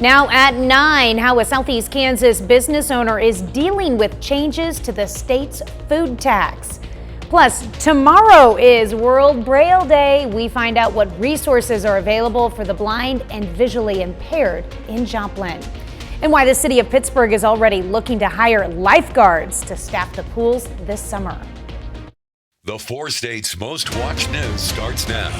Now at 9, how a Southeast Kansas business owner is dealing with changes to the state's food tax. Plus, tomorrow is World Braille Day. We find out what resources are available for the blind and visually impaired in Joplin, and why the city of Pittsburgh is already looking to hire lifeguards to staff the pools this summer. The 4 states' most watched news starts now.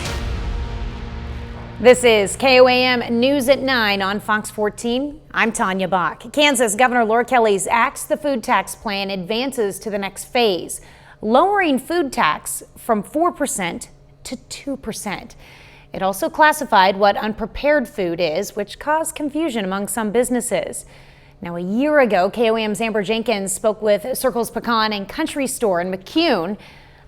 This is KOAM News at 9 on Fox 14. I'm Tanya Bach. Kansas Governor Laura Kelly's Axe the Food Tax plan advances to the next phase, lowering food tax from 4% to 2%. It also classified what unprepared food is, which caused confusion among some businesses. Now, a year ago, KOAM's Amber Jenkins spoke with Circles Pecan and Country Store in McCune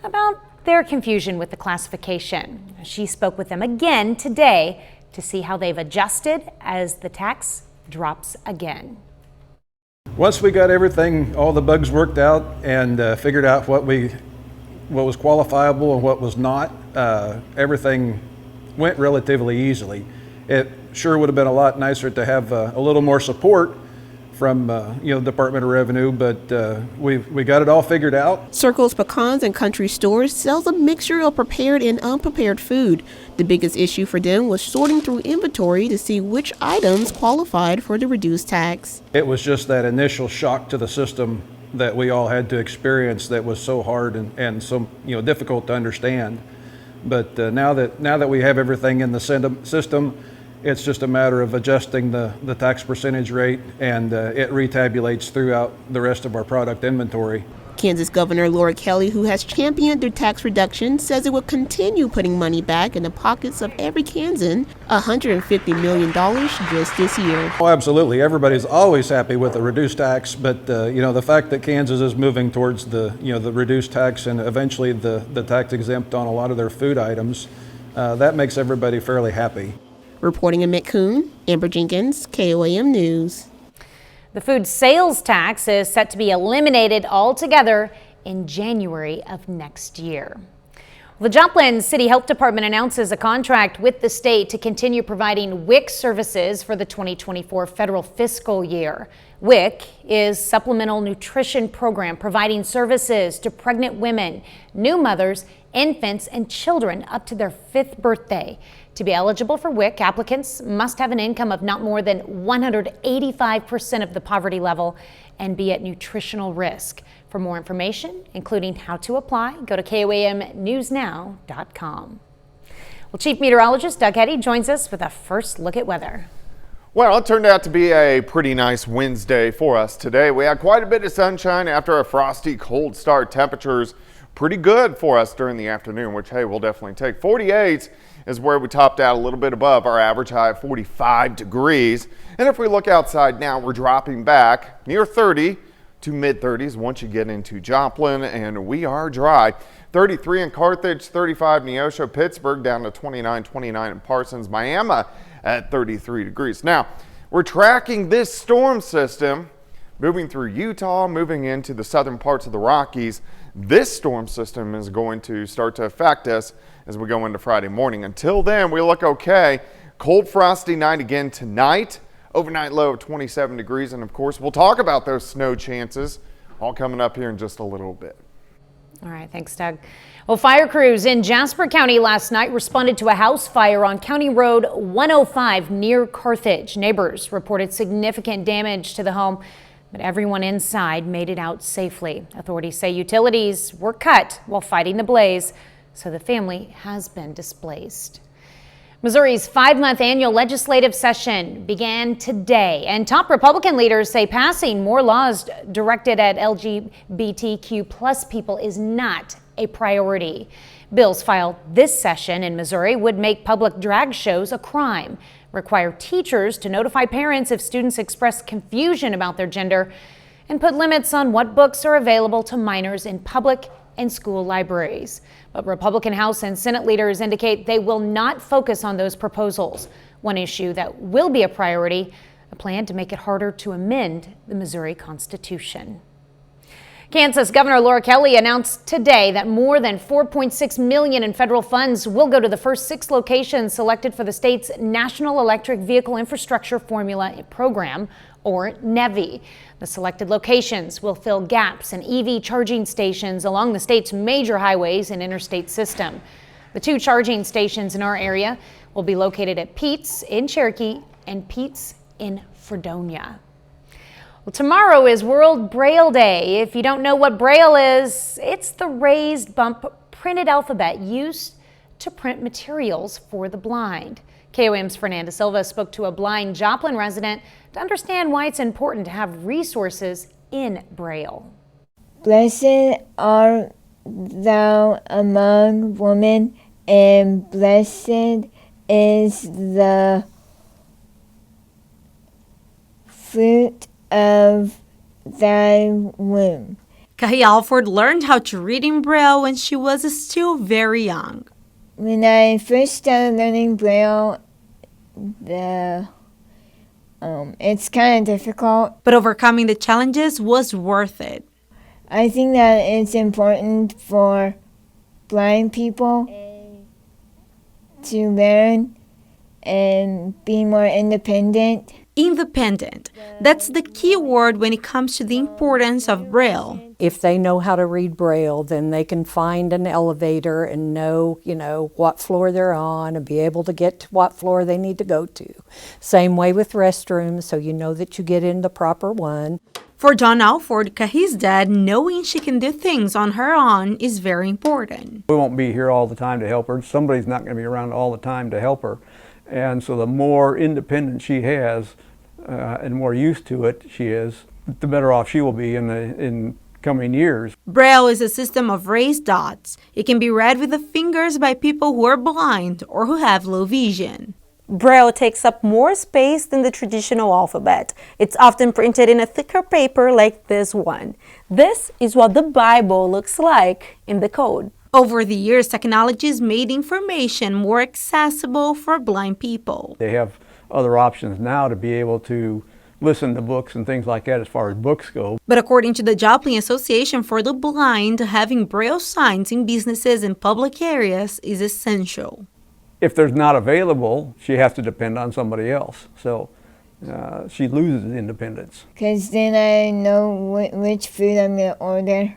about their confusion with the classification. She spoke with them again today to see how they've adjusted as the tax drops again. Once we got everything, all the bugs worked out and figured out what was qualifiable and what was not, everything went relatively easily. It sure would have been a lot nicer to have a little more support from Department of Revenue, but we got it all figured out. Circles Pecans and Country Stores sells a mixture of prepared and unprepared food. The biggest issue for them was sorting through inventory to see which items qualified for the reduced tax. It was just that initial shock to the system that we all had to experience that was so hard and so difficult to understand. But now that we have everything in the system, it's just a matter of adjusting the tax percentage rate, and it retabulates throughout the rest of our product inventory. Kansas Governor Laura Kelly, who has championed their tax reduction, says it will continue putting money back in the pockets of every Kansan, $150 million just this year. Oh, absolutely. Everybody's always happy with the reduced tax, but the fact that Kansas is moving towards the reduced tax and eventually the tax exempt on a lot of their food items, that makes everybody fairly happy. Reporting in McCune, Amber Jenkins, KOAM News. The food sales tax is set to be eliminated altogether in January of next year. The Joplin City Health Department announces a contract with the state to continue providing WIC services for the 2024 federal fiscal year. WIC is Supplemental Nutrition Program providing services to pregnant women, new mothers, infants, and children up to their 5th birthday. To be eligible for WIC, applicants must have an income of not more than 185% of the poverty level and be at nutritional risk. For more information, including how to apply, go to KOAMnewsnow.com. Well, Chief Meteorologist Doug Heddy joins us with a first look at weather. Well, it turned out to be a pretty nice Wednesday for us today. We had quite a bit of sunshine after a frosty, cold start. Temperatures pretty good for us during the afternoon, which, hey, we'll definitely take. 48 is where we topped out, a little bit above our average high of 45 degrees. And if we look outside now, we're dropping back near 30 to mid-30s once you get into Joplin, and we are dry. 33 in Carthage, 35 in Neosho, Pittsburgh down to 29 in Parsons, Miami at 33 degrees. Now, we're tracking this storm system moving through Utah, moving into the southern parts of the Rockies. This storm system is going to start to affect us as we go into Friday morning. Until then, we look okay. Cold, frosty night again tonight. Overnight low of 27 degrees. And of course, we'll talk about those snow chances all coming up here in just a little bit. All right, thanks, Doug. Well, fire crews in Jasper County last night responded to a house fire on County Road 105 near Carthage. Neighbors reported significant damage to the home, but everyone inside made it out safely. Authorities say utilities were cut while fighting the blaze, so the family has been displaced. Missouri's 5-month annual legislative session began today, and top Republican leaders say passing more laws directed at LGBTQ plus people is not a priority. Bills filed this session in Missouri would make public drag shows a crime, require teachers to notify parents if students express confusion about their gender, and put limits on what books are available to minors in public and school libraries. But Republican House and Senate leaders indicate they will not focus on those proposals. One issue that will be a priority, a plan to make it harder to amend the Missouri Constitution. Kansas Governor Laura Kelly announced today that more than $4.6 million in federal funds will go to the first 6 locations selected for the state's National Electric Vehicle Infrastructure Formula Program, or NEVI. The selected locations will fill gaps in EV charging stations along the state's major highways and interstate system. The 2 charging stations in our area will be located at Pete's in Cherokee and Pete's in Fredonia. Well, tomorrow is World Braille Day. If you don't know what Braille is, it's the raised bump printed alphabet used to print materials for the blind. KOAM's Fernanda Silva spoke to a blind Joplin resident to understand why it's important to have resources in Braille. Blessed art thou among women, and blessed is the fruit of thy womb. Kahi Alford learned how to read in Braille when she was still very young. When I first started learning Braille, it's kind of difficult. But overcoming the challenges was worth it. I think that it's important for blind people to learn and be more independent. Independent. That's the key word when it comes to the importance of Braille. If they know how to read Braille, then they can find an elevator and know, what floor they're on and be able to get to what floor they need to go to. Same way with restrooms, so you know that you get in the proper one. For John Alford, Kahi's dad, knowing she can do things on her own is very important. We won't be here all the time to help her. Somebody's not going to be around all the time to help her. And so the more independence she has and more used to it she is, the better off she will be in coming years. Braille is a system of raised dots. It can be read with the fingers by people who are blind or who have low vision. Braille takes up more space than the traditional alphabet. It's often printed in a thicker paper like this one. This is what the Bible looks like in the code. Over the years, technology has made information more accessible for blind people. They have other options now to be able to listen to books and things like that as far as books go. But according to the Joplin Association for the Blind, having Braille signs in businesses and public areas is essential. If there's not available, she has to depend on somebody else. So she loses independence. Because then I know which food I'm going to order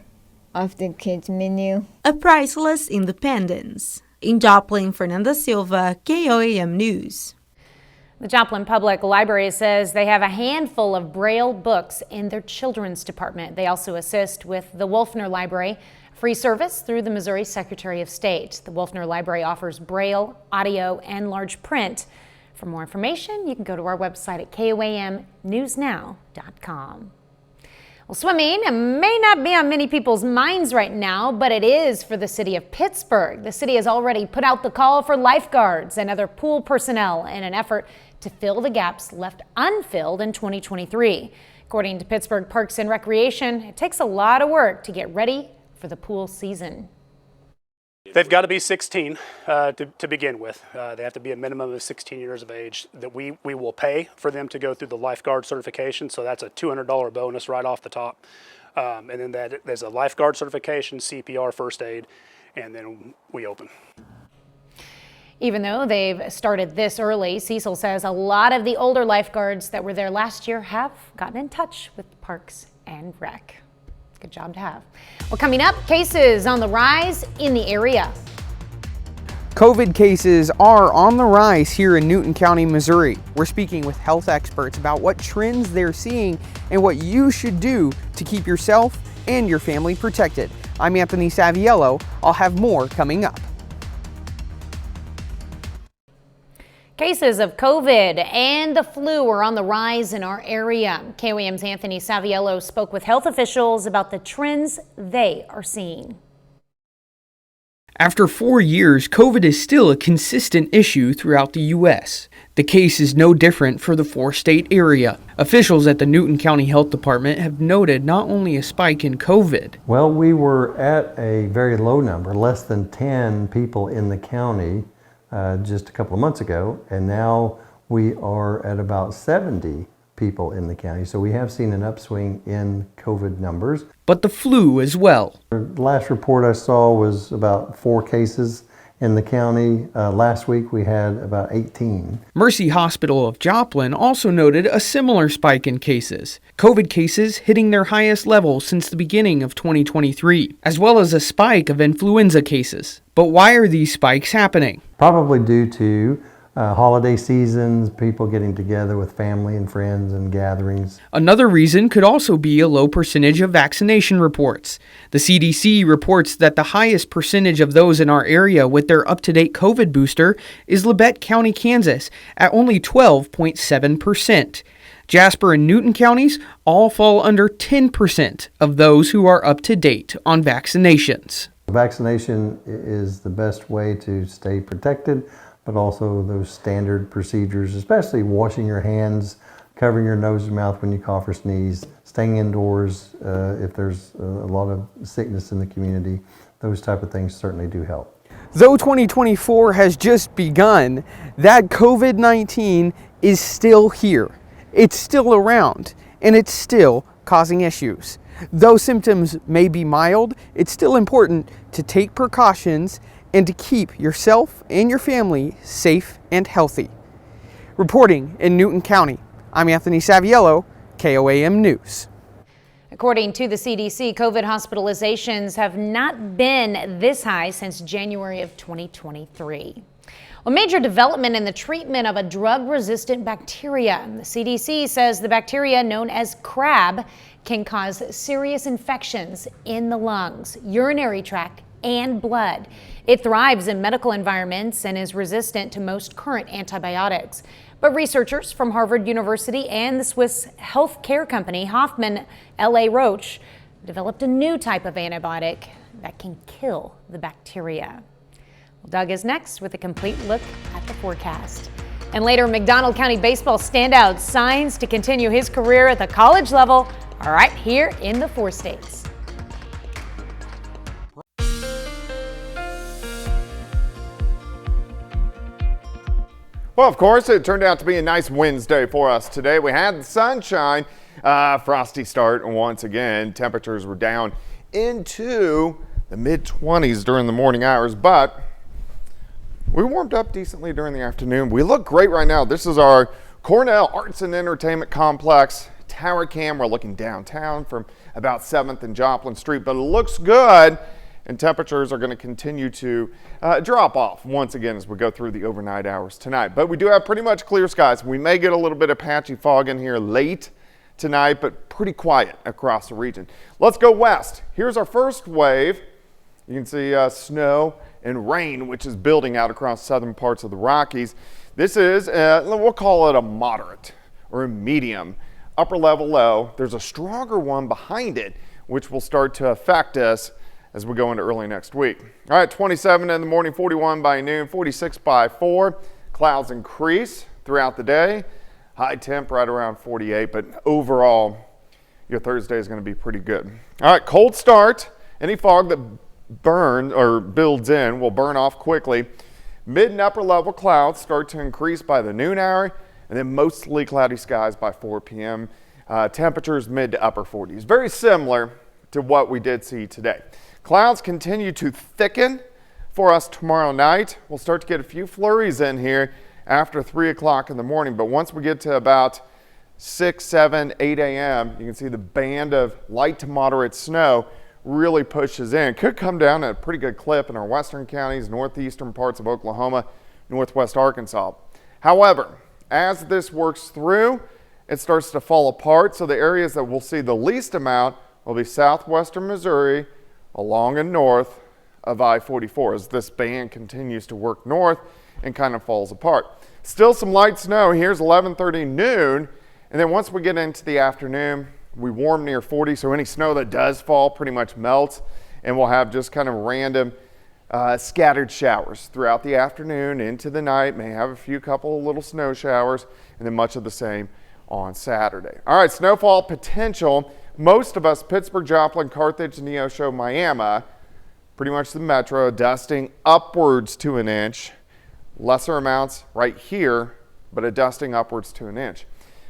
off the kids' menu. A priceless independence. In Joplin, Fernanda Silva, KOAM News. The Joplin Public Library says they have a handful of Braille books in their children's department. They also assist with the Wolfner Library, free service through the Missouri Secretary of State. The Wolfner Library offers Braille, audio, and large print. For more information, you can go to our website at KOAMnewsnow.com. Well, swimming may not be on many people's minds right now, but it is for the city of Pittsburgh. The city has already put out the call for lifeguards and other pool personnel in an effort to fill the gaps left unfilled in 2023. According to Pittsburgh Parks and Recreation, it takes a lot of work to get ready for the pool season. They've got to be 16 to begin with. They have to be a minimum of 16 years of age. That we will pay for them to go through the lifeguard certification, so that's a $200 bonus right off the top. And then there's a lifeguard certification, CPR, first aid, and then we open. Even though they've started this early, Cecil says a lot of the older lifeguards that were there last year have gotten in touch with Parks and Rec. Good job to have. Well, coming up, cases on the rise in the area. COVID cases are on the rise here in Newton County, Missouri. We're speaking with health experts about what trends they're seeing and what you should do to keep yourself and your family protected. I'm Anthony Saviello. I'll have more coming up. Cases of COVID and the flu are on the rise in our area. KOAM's Anthony Saviello spoke with health officials about the trends they are seeing. After 4 years, COVID is still a consistent issue throughout the U.S. The case is no different for the 4-state area. Officials at the Newton County Health Department have noted not only a spike in COVID. Well, we were at a very low number, less than 10 people in the county just a couple of months ago, and now we are at about 70 people in the county. So we have seen an upswing in COVID numbers. But the flu as well. The last report I saw was about 4 cases in the county. Last week we had about 18. Mercy Hospital of Joplin also noted a similar spike in cases. COVID cases hitting their highest level since the beginning of 2023, as well as a spike of influenza cases. But why are these spikes happening? Probably due to holiday seasons, people getting together with family and friends and gatherings. Another reason could also be a low percentage of vaccination reports. The CDC reports that the highest percentage of those in our area with their up-to-date COVID booster is Labette County, Kansas, at only 12.7%. Jasper and Newton counties all fall under 10% of those who are up to date on vaccinations. Vaccination is the best way to stay protected, but also those standard procedures, especially washing your hands, covering your nose and mouth when you cough or sneeze, staying indoors if there's a lot of sickness in the community. Those type of things certainly do help. Though 2024 has just begun, that COVID-19 is still here. It's still around, and it's still causing issues. Though symptoms may be mild, it's still important to take precautions and to keep yourself and your family safe and healthy. Reporting in Newton County, I'm Anthony Saviello, KOAM News. According to the CDC, COVID hospitalizations have not been this high since January of 2023. A major development in the treatment of a drug-resistant bacteria. The CDC says the bacteria known as crab can cause serious infections in the lungs, urinary tract, and blood. It thrives in medical environments and is resistant to most current antibiotics. But researchers from Harvard University and the Swiss healthcare company Hoffmann LA Roche developed a new type of antibiotic that can kill the bacteria. Well, Doug is next with a complete look at the forecast. And later, McDonald County baseball standout signs to continue his career at the college level are right here in the 4 states. Well, of course, it turned out to be a nice Wednesday for us today. We had the sunshine, frosty start once again. Temperatures were down into the mid-20s during the morning hours, but we warmed up decently during the afternoon. We look great right now. This is our Cornell Arts and Entertainment Complex tower cam. We're looking downtown from about 7th and Joplin Street, but it looks good. And temperatures are going to continue to drop off once again as we go through the overnight hours tonight. But we do have pretty much clear skies. We may get a little bit of patchy fog in here late tonight, but pretty quiet across the region. Let's go west. Here's our first wave. You can see snow and rain, which is building out across southern parts of the Rockies. This is, we'll call it a moderate or a medium upper level low. There's a stronger one behind it, which will start to affect us as we go into early next week. All right, 27 in the morning, 41 by noon, 46 by 4. Clouds increase throughout the day. High temp right around 48, but overall, your Thursday is going to be pretty good. All right, cold start. Any fog that burns or builds in will burn off quickly. Mid and upper level clouds start to increase by the noon hour, and then mostly cloudy skies by 4 p.m. Temperatures mid to upper 40s. Very similar to what we did see today. Clouds continue to thicken for us tomorrow night. We'll start to get a few flurries in here after 3 o'clock in the morning, but once we get to about 6, 7, 8 a.m., you can see the band of light to moderate snow really pushes in. Could come down at a pretty good clip in our western counties, northeastern parts of Oklahoma, northwest Arkansas. However, as this works through, it starts to fall apart, so the areas that we'll see the least amount will be southwestern Missouri, along and north of I-44 as this band continues to work north and kind of falls apart. Still some light snow. Here's 11:30 noon, and then once we get into the afternoon, we warm near 40, so any snow that does fall pretty much melts, and we'll have just kind of random scattered showers throughout the afternoon into the night. May have a few couple of little snow showers, and then much of the same on Saturday. All right, snowfall potential. Most of us, Pittsburgh, Joplin, Carthage, Neosho, Miami, pretty much the metro, dusting upwards to an inch. Lesser amounts right here, but a dusting upwards to an inch.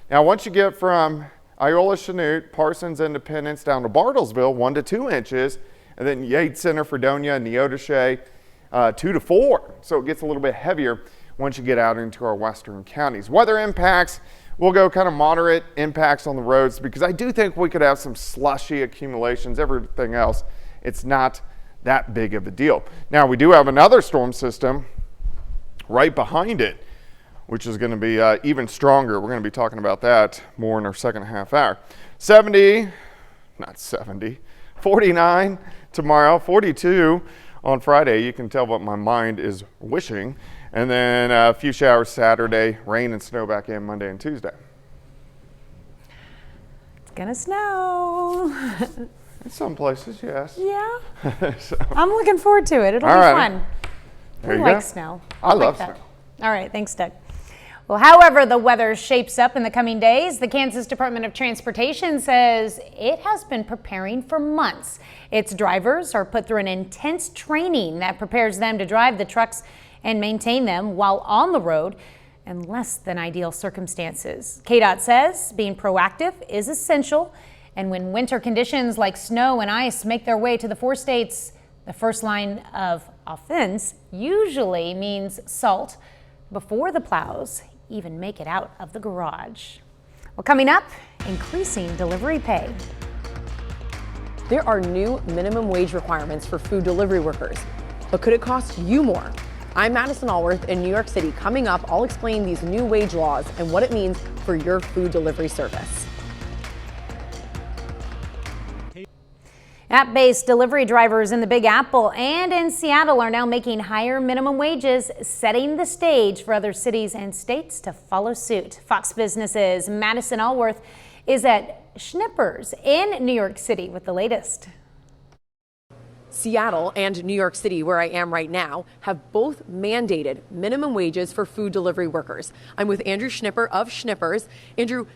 Now, once you get from Iola, Chanute, Parsons, Independence down to Bartlesville, 1 to 2 inches, and then Yates Center, Fredonia, Neodesha, 2 to 4. So it gets a little bit heavier once you get out into our western counties. Weather impacts, we'll go kind of moderate impacts on the roads because I do think we could have some slushy accumulations. Everything else, it's not that big of a deal. Now, we do have another storm system right behind it, which is going to be even stronger. We're going to be talking about that more in our second half hour. 49 tomorrow, 42 on Friday. You can tell what my mind is wishing. And then a few showers Saturday, rain and snow back in Monday and Tuesday. It's gonna snow. In some places, yes. Yeah. So, I'm looking forward to it. It'll be fun. There I you like go. snow. I love that. snow. All right, thanks, Doug. Well, however the weather shapes up in the coming days, the Kansas Department of Transportation says it has been preparing for months. Its drivers are put through an intense training that prepares them to drive the trucks and maintain them while on the road in less than ideal circumstances. KDOT says being proactive is essential, and when winter conditions like snow and ice make their way to the 4 states, the first line of offense usually means salt before the plows even make it out of the garage. Well, coming up, increasing delivery pay. There are new minimum wage requirements for food delivery workers, but could it cost you more? I'm Madison Allworth in New York City. Coming up, I'll explain these new wage laws and what it means for your food delivery service. App-based delivery drivers in the Big Apple and in Seattle are now making higher minimum wages, setting the stage for other cities and states to follow suit. Fox Business's Madison Allworth is at Schnippers in New York City with the latest. Seattle and New York City, where I am right now, have both mandated minimum wages for food delivery workers. I'm with Andrew Schnipper of Schnippers. Andrew,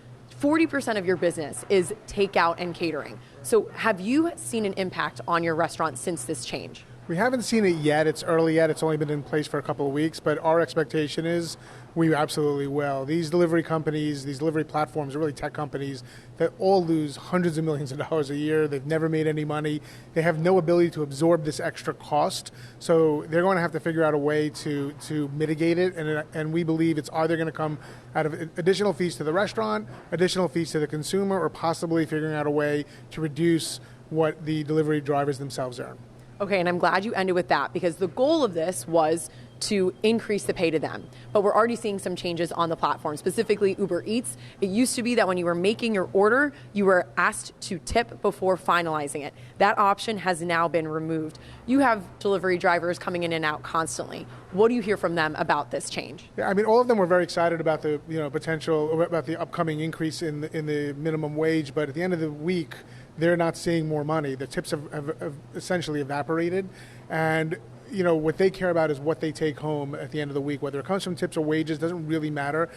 40% of your business is takeout and catering. So have you seen an impact on your restaurant since this change? We haven't seen it yet. It's early yet. It's only been in place for a couple of weeks, but our expectation is we absolutely will. These delivery companies, these delivery platforms are really tech companies that all lose hundreds of millions of dollars a year. They've never made any money. They have no ability to absorb this extra cost. So they're going to have to figure out a way to mitigate it. And we believe it's either going to come out of additional fees to the restaurant, additional fees to the consumer, or possibly figuring out a way to reduce what the delivery drivers themselves earn. Okay, and I'm glad you ended with that because the goal of this was to increase the pay to them. But we're already seeing some changes on the platform, specifically Uber Eats. It used to be that when you were making your order, you were asked to tip before finalizing it. That option has now been removed. You have delivery drivers coming in and out constantly. What do you hear from them about this change? Yeah, I mean, all of them were very excited about the potential, about the upcoming increase in the minimum wage. But at the end of the week, they're not seeing more money. The tips have essentially evaporated, and what they care about is what they take home at the end of the week. Whether it comes from tips or wages doesn't really matter.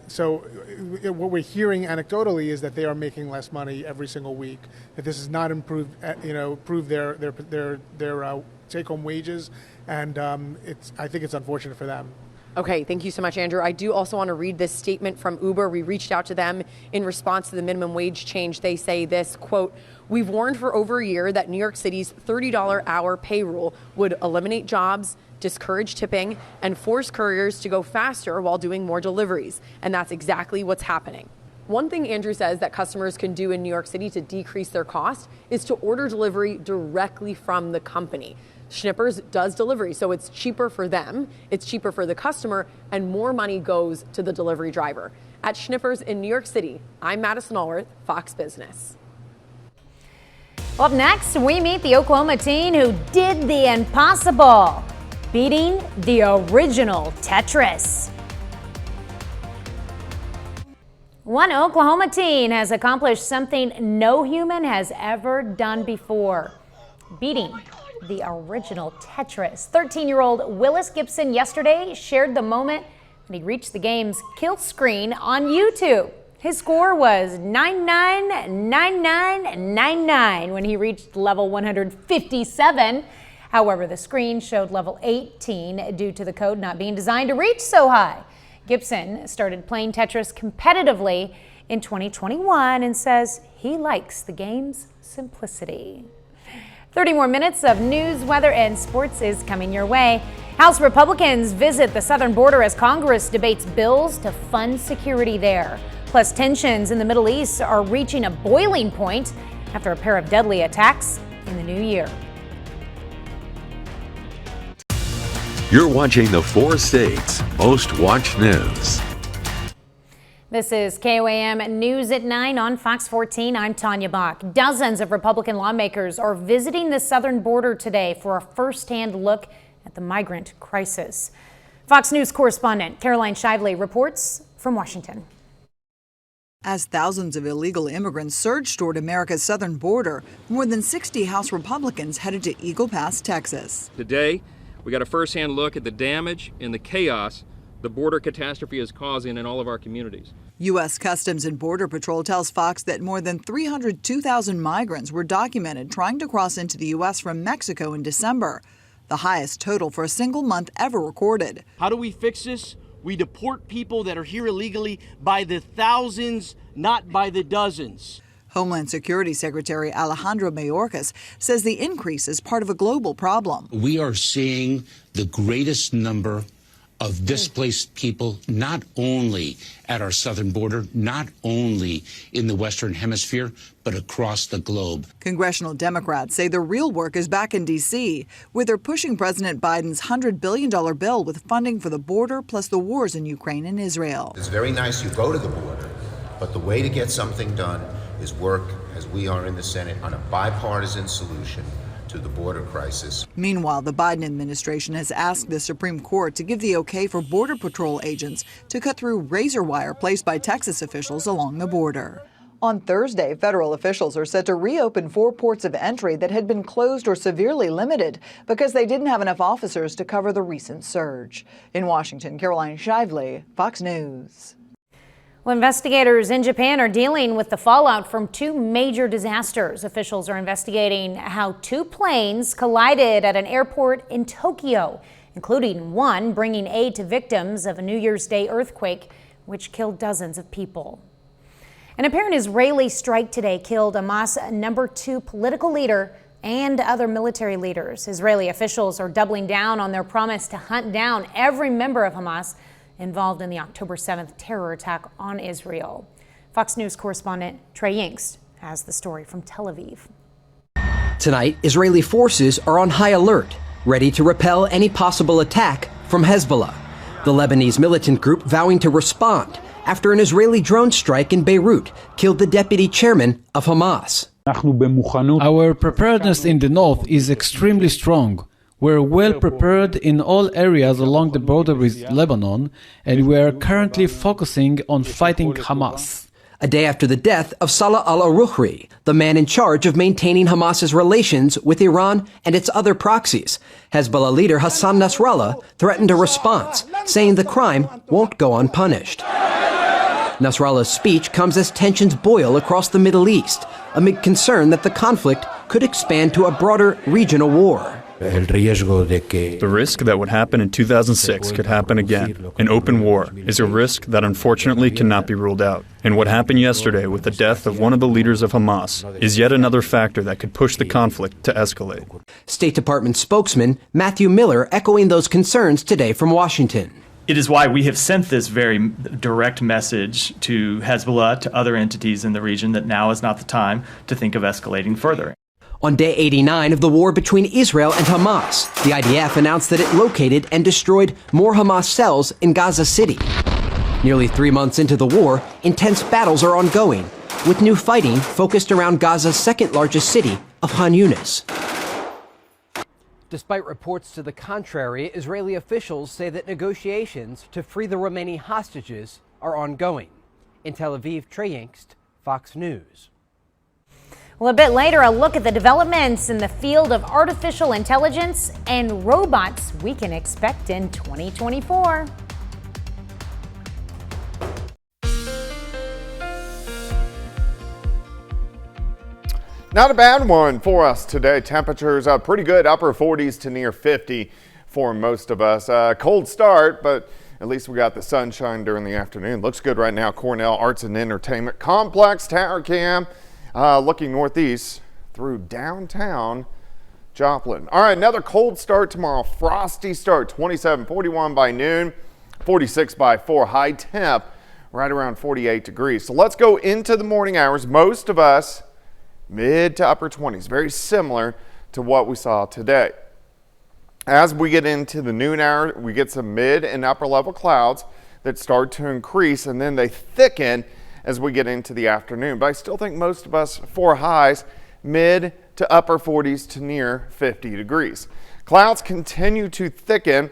So what we're hearing anecdotally is that they are making less money every single week. That this has not improved their take-home wages, and I think it's unfortunate for them. Okay, thank you so much, Andrew. I do also want to read this statement from Uber. We reached out to them in response to the minimum wage change. They say this, quote, "We've warned for over a year that New York City's $30 hour pay rule would eliminate jobs, discourage tipping, and force couriers to go faster while doing more deliveries. And that's exactly what's happening." One thing Andrew says that customers can do in New York City to decrease their cost is to order delivery directly from the company. Schnippers does delivery, so it's cheaper for them, it's cheaper for the customer, and more money goes to the delivery driver. At Schnippers in New York City, I'm Madison Allworth, Fox Business. Well, up next, we meet the Oklahoma teen who did the impossible, beating the original Tetris. One Oklahoma teen has accomplished something no human has ever done before, beating the original Tetris. 13-year-old Willis Gibson yesterday shared the moment when he reached the game's kill screen on YouTube. His score was 999999 when he reached level 157. However, the screen showed level 18 due to the code not being designed to reach so high. Gibson started playing Tetris competitively in 2021 and says he likes the game's simplicity. 30 more minutes of news, weather, and sports is coming your way. House Republicans visit the southern border as Congress debates bills to fund security there. Plus, tensions in the Middle East are reaching a boiling point after a pair of deadly attacks in the new year. You're watching the 4 states' most watched news. This is KOAM News at 9 on Fox 14. I'm Tanya Bach. Dozens of Republican lawmakers are visiting the southern border today for a first-hand look at the migrant crisis. Fox News correspondent Caroline Shively reports from Washington. As thousands of illegal immigrants surged toward America's southern border, more than 60 House Republicans headed to Eagle Pass, Texas. Today, we got a first-hand look at the damage and the chaos the border catastrophe is causing in all of our communities. U.S. Customs and Border Patrol tells Fox that more than 302,000 migrants were documented trying to cross into the U.S. from Mexico in December, the highest total for a single month ever recorded. How do we fix this? We deport people that are here illegally by the thousands, not by the dozens. Homeland Security Secretary Alejandro Mayorkas says the increase is part of a global problem. We are seeing the greatest number of displaced people, not only at our southern border, not only in the Western Hemisphere, but across the globe. Congressional Democrats say the real work is back in D.C., where they're pushing President Biden's $100 billion bill with funding for the border plus the wars in Ukraine and Israel. It's very nice you go to the border, but the way to get something done is work, as we are in the Senate, on a bipartisan solution to the border crisis. Meanwhile, the Biden administration has asked the Supreme Court to give the okay for Border Patrol agents to cut through razor wire placed by Texas officials along the border. On Thursday, federal officials are set to reopen 4 ports of entry that had been closed or severely limited because they didn't have enough officers to cover the recent surge. In Washington, Caroline Shively, Fox News. Well, investigators in Japan are dealing with the fallout from 2 major disasters. Officials are investigating how 2 planes collided at an airport in Tokyo, including one bringing aid to victims of a New Year's Day earthquake, which killed dozens of people. An apparent Israeli strike today killed Hamas' #2 political leader and other military leaders. Israeli officials are doubling down on their promise to hunt down every member of Hamas involved in the October 7th terror attack on Israel. Fox News correspondent Trey Yingst has the story from Tel Aviv. Tonight, Israeli forces are on high alert, ready to repel any possible attack from Hezbollah, the Lebanese militant group vowing to respond after an Israeli drone strike in Beirut killed the deputy chairman of Hamas. Our preparedness in the north is extremely strong. We're well prepared in all areas along the border with Lebanon, and we are currently focusing on fighting Hamas. A day after the death of Salah al-Aroukhri, the man in charge of maintaining Hamas's relations with Iran and its other proxies, Hezbollah leader Hassan Nasrallah threatened a response, saying the crime won't go unpunished. Nasrallah's speech comes as tensions boil across the Middle East, amid concern that the conflict could expand to a broader regional war. The risk that what happened in 2006 could happen again, an open war, is a risk that unfortunately cannot be ruled out. And what happened yesterday with the death of one of the leaders of Hamas is yet another factor that could push the conflict to escalate. State Department spokesman Matthew Miller echoing those concerns today from Washington. It is why we have sent this very direct message to Hezbollah, to other entities in the region, that now is not the time to think of escalating further. On day 89 of the war between Israel and Hamas, the IDF announced that it located and destroyed more Hamas cells in Gaza City. Nearly 3 months into the war, intense battles are ongoing, with new fighting focused around Gaza's second largest city of Khan Yunis. Despite reports to the contrary, Israeli officials say that negotiations to free the remaining hostages are ongoing. In Tel Aviv, Trey Yingst, Fox News. Well, a bit later, a look at the developments in the field of artificial intelligence and robots we can expect in 2024. Not a bad one for us today. Temperatures pretty good, upper 40s to near 50 for most of us. Cold start, but At least we got the sunshine during the afternoon. Looks good right now. Cornell Arts and Entertainment Complex Tower Cam looking northeast through downtown Joplin. All right, another cold start tomorrow. Frosty start, 27, 41 by noon, 46 by 4. High temp right around 48 degrees. So let's go into the morning hours. Most of us mid to upper 20s, very similar to what we saw today. As we get into the noon hour, we get some mid and upper level clouds that start to increase, and then they thicken as we get into the afternoon. But I still think most of us for highs mid to upper 40s to near 50 degrees. Clouds continue to thicken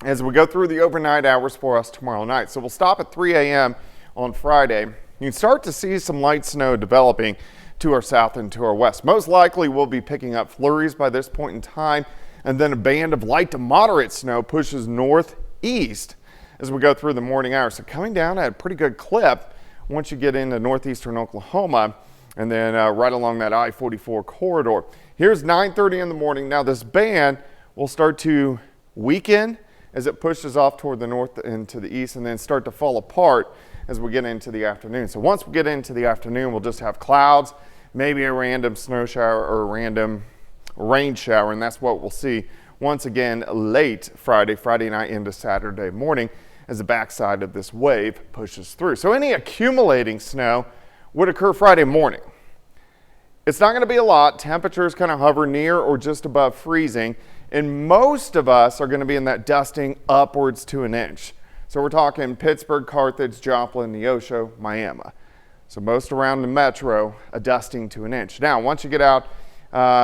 as we go through the overnight hours for us tomorrow night. So we'll stop at 3 a.m. on Friday. You can start to see some light snow developing to our south and to our west. Most likely we'll be picking up flurries by this point in time, and then a band of light to moderate snow pushes northeast as we go through the morning hours. So coming down at a pretty good clip once you get into northeastern Oklahoma and then right along that I-44 corridor. Here's 9:30 in the morning. Now this band will start to weaken as it pushes off toward the north and to the east, and then start to fall apart as we get into the afternoon. So once we get into the afternoon, we'll just have clouds, maybe a random snow shower or a random rain shower, and that's what we'll see once again late Friday night into Saturday morning as the backside of this wave pushes through. So any accumulating snow would occur Friday morning. It's not going to be a lot. Temperatures kind of hover near or just above freezing, and most of us are going to be in that dusting upwards to an inch. So we're talking Pittsburgh, Carthage, Joplin, Neosho, Miami. So most around the metro, a dusting to an inch. Now, once you get out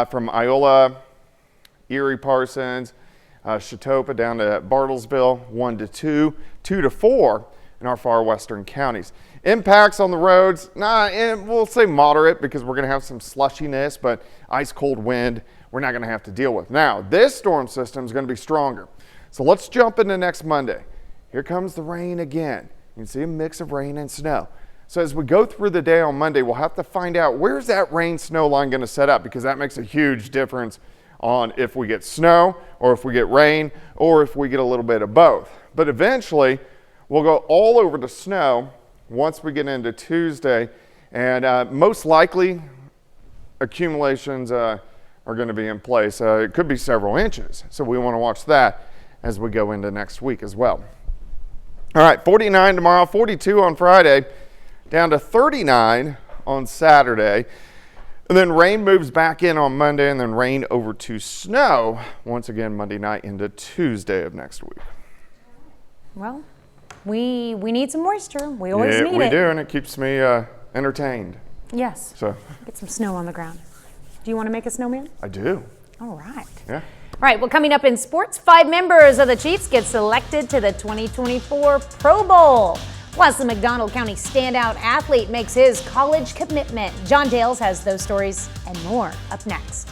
from Iola, Erie, Parsons, Chautauqua down to Bartlesville, 1 to 2, 2 to 4 in our far western counties. Impacts on the roads, we'll say moderate because we're going to have some slushiness, but ice cold wind we're not going to have to deal with. Now, this storm system is going to be stronger. So let's jump into next Monday. Here comes the rain again. You can see a mix of rain and snow. So as we go through the day on Monday, we'll have to find out where's that rain snow line going to set up, because that makes a huge difference on if we get snow or if we get rain or if we get a little bit of both. But eventually we'll go all over the snow once we get into Tuesday, and most likely accumulations are going to be in place. It could be several inches, so we want to watch that as we go into next week as well. All right, 49 tomorrow, 42 on Friday, down to 39 on Saturday. And then rain moves back in on Monday, and then rain over to snow once again Monday night into Tuesday of next week. Well, we need some moisture. We always need it. We do, and it keeps me entertained. Yes. So get some snow on the ground. Do you want to make a snowman? I do. All right. Yeah. All right, well, coming up in sports, 5 members of the Chiefs get selected to the 2024 Pro Bowl. Plus, the McDonald County standout athlete makes his college commitment. John Dales has those stories and more up next.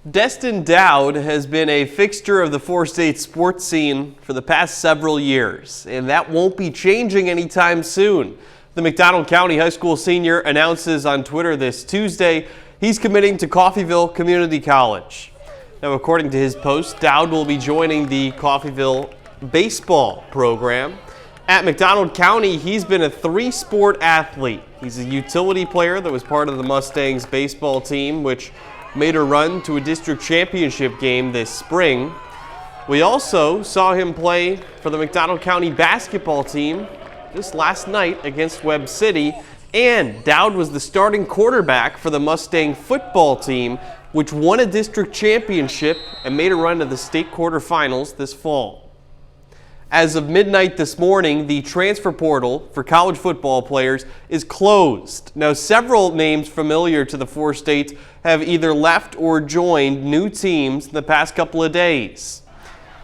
Destin Dowd has been a fixture of the four-state sports scene for the past several years, and that won't be changing anytime soon. The McDonald County High School senior announces on Twitter this Tuesday he's committing to Coffeyville Community College. Now, according to his post, Dowd will be joining the Coffeyville baseball program. At McDonald County, he's been a 3-sport athlete. He's a utility player that was part of the Mustangs baseball team, which made a run to a district championship game this spring. We also saw him play for the McDonald County basketball team just last night against Webb City, and Dowd was the starting quarterback for the Mustang football team, which won a district championship and made a run to the state quarterfinals this fall. As of midnight this morning, the transfer portal for college football players is closed. Now, several names familiar to the 4 states have either left or joined new teams in the past couple of days.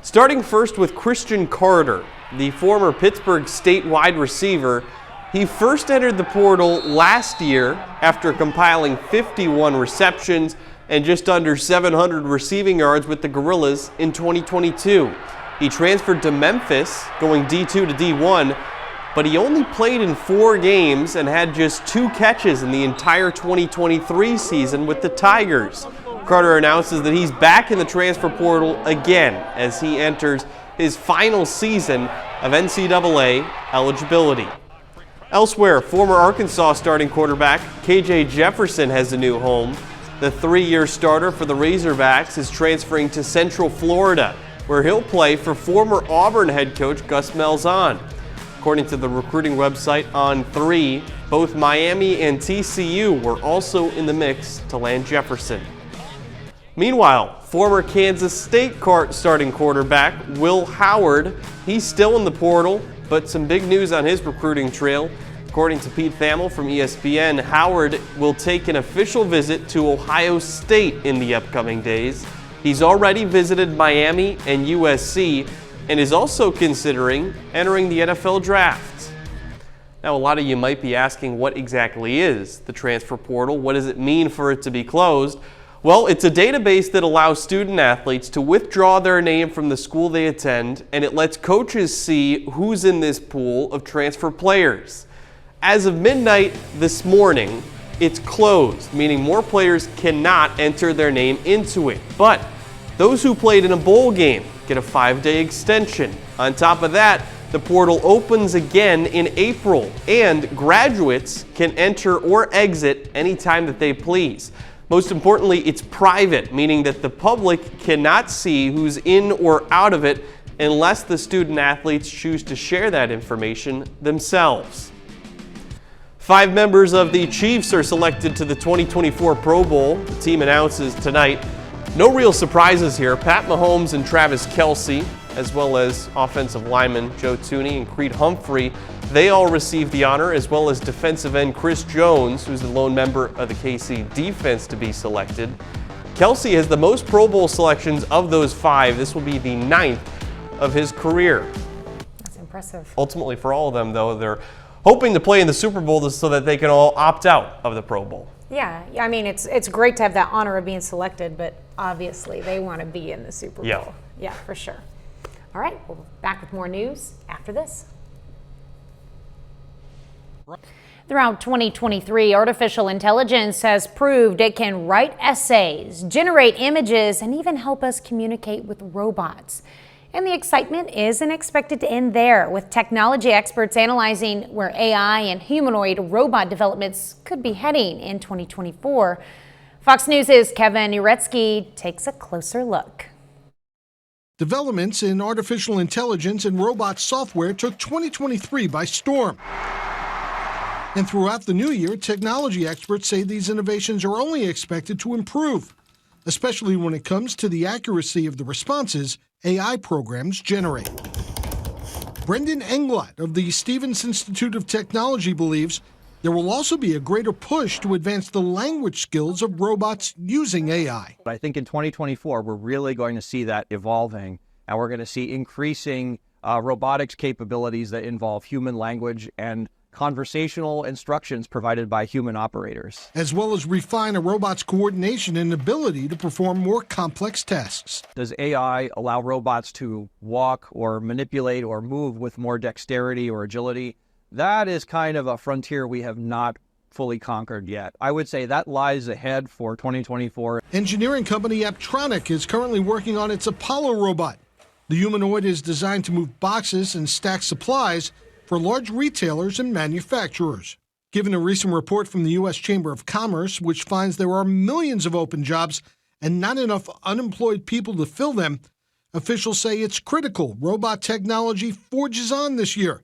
Starting first with Christian Carter, the former Pittsburgh State wide receiver. He first entered the portal last year after compiling 51 receptions and just under 700 receiving yards with the Gorillas in 2022. He transferred to Memphis, going D2 to D1, but he only played in 4 games and had just 2 catches in the entire 2023 season with the Tigers. Carter announces that he's back in the transfer portal again as he enters his final season of NCAA eligibility. Elsewhere, former Arkansas starting quarterback KJ Jefferson has a new home. The 3-year starter for the Razorbacks is transferring to Central Florida, where he'll play for former Auburn head coach Gus Malzahn. According to the recruiting website On3, both Miami and TCU were also in the mix to land Jefferson. Meanwhile, former Kansas State starting quarterback Will Howard, he's still in the portal, but some big news on his recruiting trail. According to Pete Thamel from ESPN, Howard will take an official visit to Ohio State in the upcoming days. He's already visited Miami and USC and is also considering entering the NFL draft. Now, a lot of you might be asking, what exactly is the transfer portal? What does it mean for it to be closed? Well, it's a database that allows student athletes to withdraw their name from the school they attend, and it lets coaches see who's in this pool of transfer players. As of midnight this morning, it's closed, meaning more players cannot enter their name into it. But those who played in a bowl game get a 5-day extension. On top of that, the portal opens again in April, and graduates can enter or exit anytime that they please. Most importantly, it's private, meaning that the public cannot see who's in or out of it unless the student athletes choose to share that information themselves. 5 members of the Chiefs are selected to the 2024 Pro Bowl. The team announces tonight. No real surprises here. Pat Mahomes and Travis Kelce, as well as offensive linemen Joe Thuney and Creed Humphrey, they all received the honor, as well as defensive end Chris Jones, who's the lone member of the KC defense to be selected. Kelce has the most Pro Bowl selections of those 5. This will be the 9th of his career. That's impressive. Ultimately, for all of them, though, they're hoping to play in the Super Bowl so that they can all opt out of the Pro Bowl. Yeah, I mean, it's great to have that honor of being selected, but obviously they want to be in the Super Bowl. Yeah. Yeah, for sure. All right, we'll be back with more news after this. Throughout 2023, artificial intelligence has proved it can write essays, generate images, and even help us communicate with robots. And the excitement isn't expected to end there, with technology experts analyzing where AI and humanoid robot developments could be heading in 2024. Fox News' Kevin Uretsky takes a closer look. Developments in artificial intelligence and robot software took 2023 by storm. And throughout the new year, technology experts say these innovations are only expected to improve, especially when it comes to the accuracy of the responses AI programs generate. Brendan Englot of the Stevens Institute of Technology believes there will also be a greater push to advance the language skills of robots using AI. I think in 2024, we're really going to see that evolving, and we're going to see increasing robotics capabilities that involve human language and conversational instructions provided by human operators. As well as refine a robot's coordination and ability to perform more complex tasks. Does AI allow robots to walk or manipulate or move with more dexterity or agility? That is kind of a frontier we have not fully conquered yet. I would say that lies ahead for 2024. Engineering company Aptronic is currently working on its Apollo robot. The humanoid is designed to move boxes and stack supplies for large retailers and manufacturers. Given a recent report from the U.S. Chamber of Commerce, which finds there are millions of open jobs and not enough unemployed people to fill them, officials say it's critical robot technology forges on this year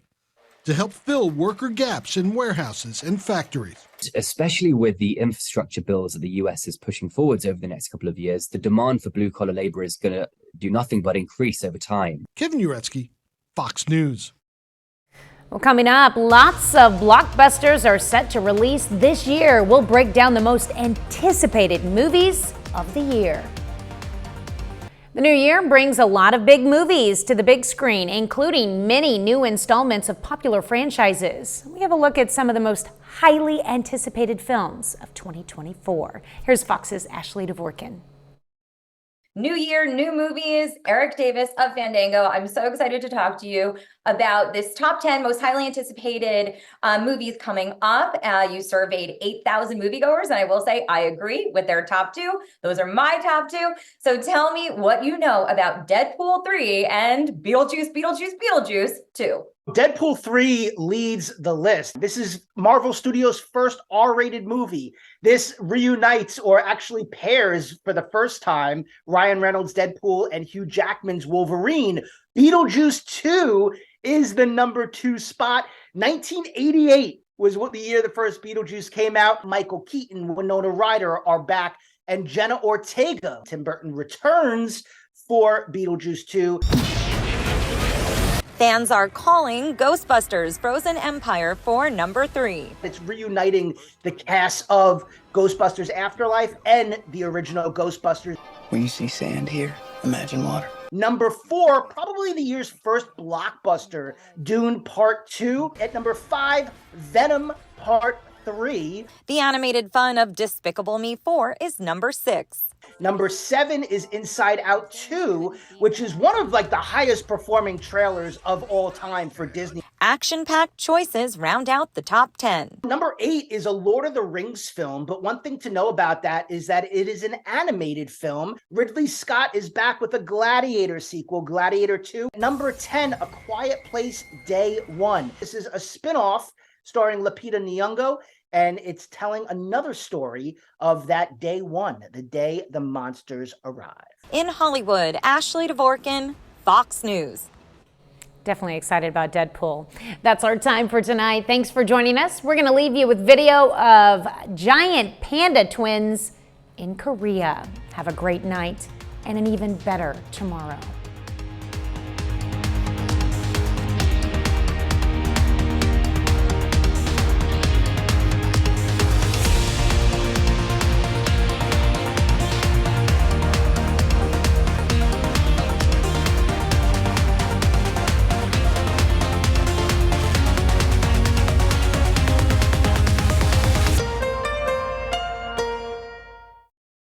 to help fill worker gaps in warehouses and factories. Especially with the infrastructure bills that the U.S. is pushing forwards over the next couple of years, the demand for blue-collar labor is going to do nothing but increase over time. Kevin Uretsky, Fox News. Well, coming up, lots of blockbusters are set to release this year. We'll break down the most anticipated movies of the year. The new year brings a lot of big movies to the big screen, including many new installments of popular franchises. We have a look at some of the most highly anticipated films of 2024. Here's Fox's Ashley Dvorkin. New year, new movies. Eric Davis of Fandango. I'm so excited to talk to you about this top 10 most highly anticipated movies coming up. You surveyed 8,000 moviegoers, and I will say I agree with their top 2. Those are my top 2. So tell me what you know about Deadpool 3 and Beetlejuice 2. Deadpool 3 leads the list. This is Marvel Studios' first R-rated movie. This reunites, or actually pairs for the first time, Ryan Reynolds' Deadpool and Hugh Jackman's Wolverine. Beetlejuice 2 is the number 2 spot. 1988 was what the year the first Beetlejuice came out. Michael Keaton, Winona Ryder are back, and Jenna Ortega. Tim Burton returns for Beetlejuice 2. Fans are calling Ghostbusters Frozen Empire for number 3. It's reuniting the cast of Ghostbusters Afterlife and the original Ghostbusters. When you see sand here, imagine water. Number 4, probably the year's first blockbuster, Dune Part 2. At number 5, Venom Part 3. The animated fun of Despicable Me 4 is number 6. Number 7 is Inside Out 2, which is one of the highest performing trailers of all time for Disney. Action-packed choices round out the top 10. Number 8 is a Lord of the Rings film, but one thing to know about that is that it is an animated film. Ridley Scott is back with a Gladiator sequel, Gladiator 2. Number 10, A Quiet Place Day 1. This is a spin-off starring Lupita Nyong'o, and it's telling another story of that day one, the day the monsters arrive. In Hollywood, Ashley Dvorkin, Fox News. Definitely excited about Deadpool. That's our time for tonight. Thanks for joining us. We're going to leave you with video of giant panda twins in Korea. Have a great night and an even better tomorrow.